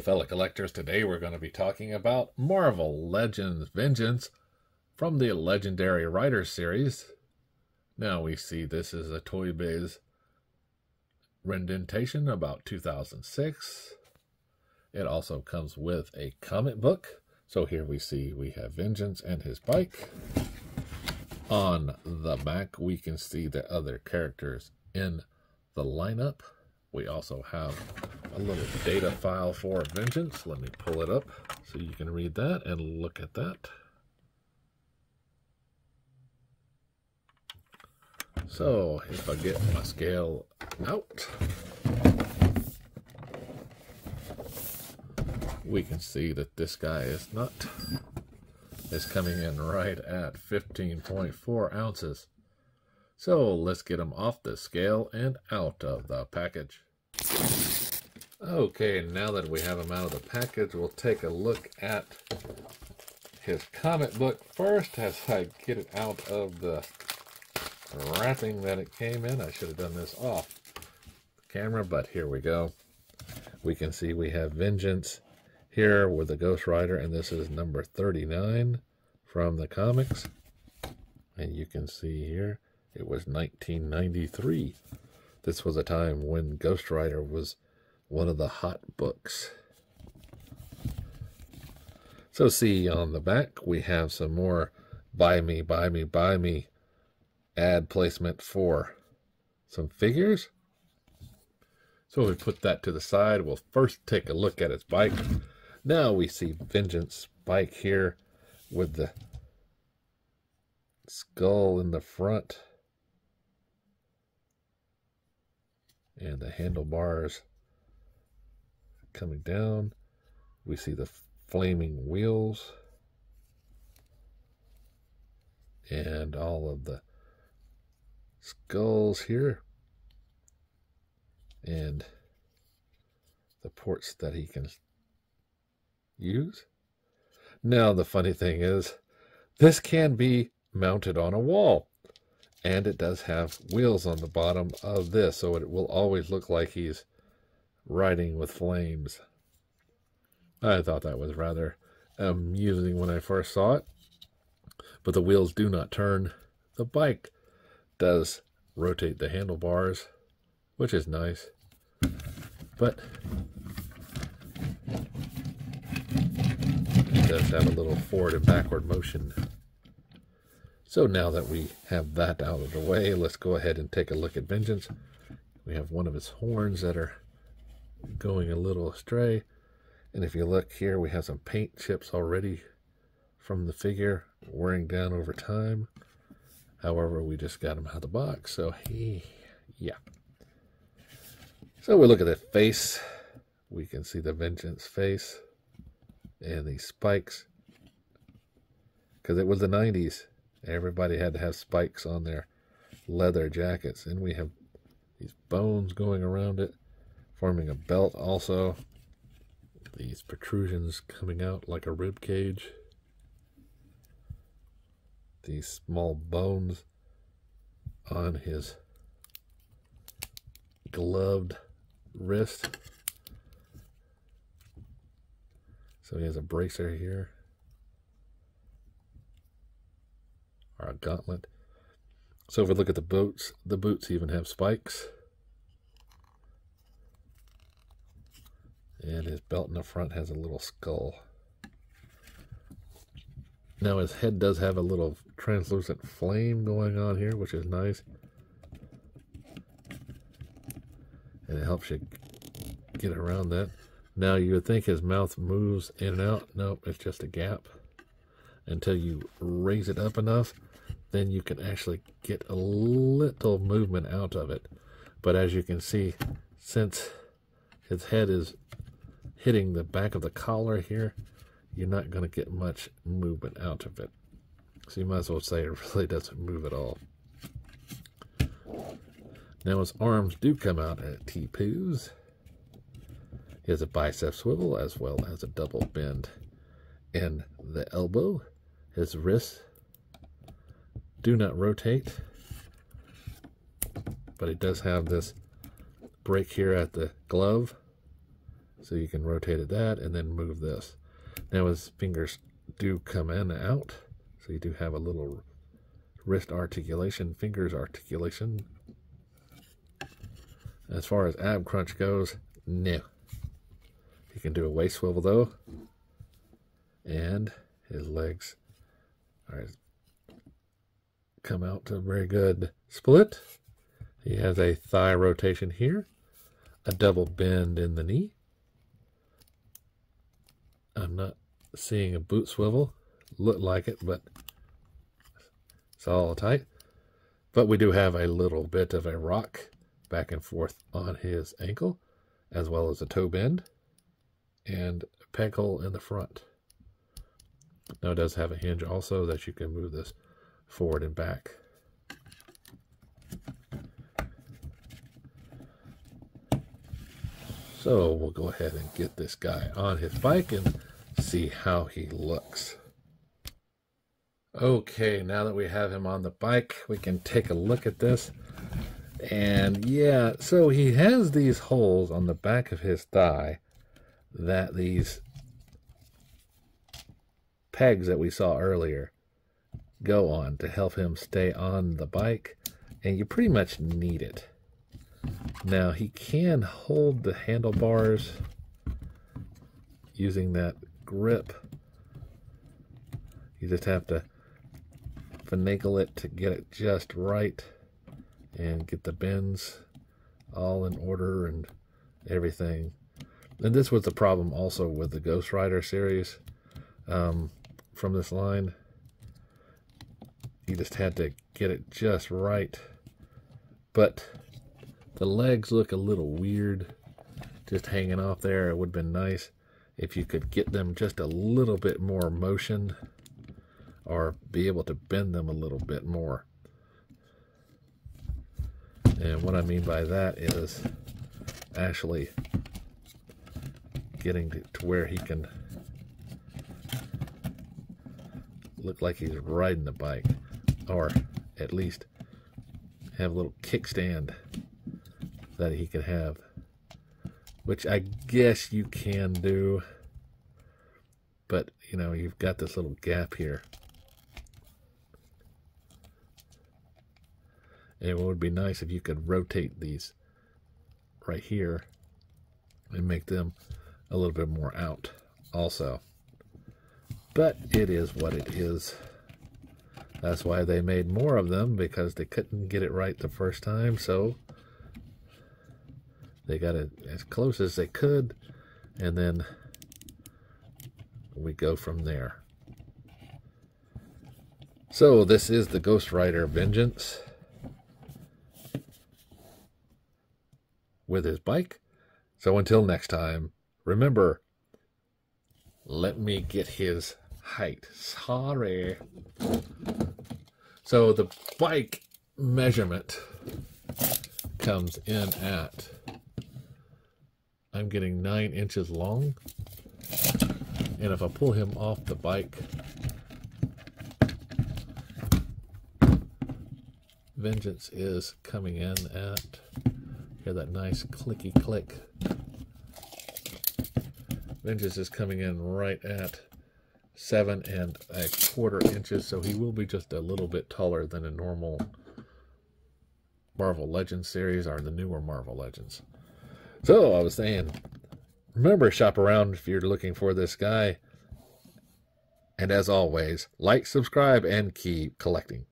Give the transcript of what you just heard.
fellow collectors. Today we're going to be talking about Marvel Legends Vengeance from the Legendary Writers series. Now we see this is a Toy Biz rendition about 2006. It also comes with a comic book. So here we have Vengeance and his bike. On the back we can see the other characters in the lineup. We also have a little data file for Vengeance. Let me pull it up so you can read that and look at that. So if I get my scale out, we can see that this guy is coming in right at 15.4 ounces. So let's get him off the scale and out of the package. Okay, now that we have him out of the package, we'll take a look at his comic book first as I get it out of the wrapping that it came in. I should have done this off camera, but here we go. We can see we have Vengeance here with the Ghost Rider, and this is number 39 from the comics. And you can see here, it was 1993. This was a time when Ghost Rider was one of the hot books. So see, on the back we have some more buy me, buy me, buy me ad placement for some figures. So we put that to the side. We'll first take a look at his bike. Now we see Vengeance bike here with the skull in the front and the handlebars coming down. We see the flaming wheels and all of the skulls here and the ports that he can use. Now the funny thing is, this can be mounted on a wall, and it does have wheels on the bottom of this, so it will always look like he's riding with flames. I thought that was rather amusing when I first saw it, but the wheels do not turn. The bike does rotate the handlebars, which is nice, but it does have a little forward and backward motion. So now that we have that out of the way, let's go ahead and take a look at Vengeance. We have one of his horns that are going a little astray, and if you look here, we have some paint chips already from the figure wearing down over time. However, we just got him out of the box, so yeah. So we look at the face. We can see the Vengeance face and these spikes, because it was the 90s. Everybody had to have spikes on their leather jackets, and we have these bones going around it, forming a belt also. These protrusions coming out like a rib cage. These small bones on his gloved wrist. So he has a bracer here, or a gauntlet. So if we look at the boots even have spikes. And his belt in the front has a little skull. Now his head does have a little translucent flame going on here, which is nice. And it helps you get around that. Now you would think his mouth moves in and out. Nope, it's just a gap. Until you raise it up enough, then you can actually get a little movement out of it. But as you can see, since his head is hitting the back of the collar here, you're not going to get much movement out of it. So you might as well say it really doesn't move at all. Now his arms do come out at T-poos. He has a bicep swivel as well as a double bend in the elbow. His wrists do not rotate, but he does have this break here at the glove. So you can rotate it that and then move this. Now his fingers do come in and out. So you do have a little wrist articulation, fingers articulation. As far as ab crunch goes, no. He can do a waist swivel though. And his legs are come out to a very good split. He has a thigh rotation here, a double bend in the knee. I'm not seeing a boot swivel. Look like it, but it's all tight. But we do have a little bit of a rock back and forth on his ankle, as well as a toe bend and a peg hole in the front. Now it does have a hinge also that you can move this forward and back. So we'll go ahead and get this guy on his bike and see how he looks. Okay, now that we have him on the bike, we can take a look at this. And yeah, so he has these holes on the back of his thigh that these pegs that we saw earlier go on to help him stay on the bike, and you pretty much need it. Now he can hold the handlebars using that grip. You just have to finagle it to get it just right and get the bends all in order and everything. And this was the problem also with the Ghost Rider series from this line. You just had to get it just right. But the legs look a little weird just hanging off there. It would have been nice if you could get them just a little bit more motion, or be able to bend them a little bit more. And what I mean by that is actually getting to where he can look like he's riding the bike, or at least have a little kickstand that he can have, which I guess you can do, but you know, you've got this little gap here. And it would be nice if you could rotate these right here and make them a little bit more out also. But it is what it is. That's why they made more of them, because they couldn't get it right the first time, so they got it as close as they could, and then we go from there. So this is the Ghost Rider Vengeance with his bike. So until next time, remember, let me get his height. Sorry. So the bike measurement comes in at, I'm getting 9 inches long. And if I pull him off the bike, Vengeance is coming in at, hear that nice clicky click. Vengeance is coming in right at 7 1/4 inches, so he will be just a little bit taller than a normal Marvel Legends series, or the newer Marvel Legends. So I was saying, remember, shop around if you're looking for this guy. And as always, like, subscribe, and keep collecting.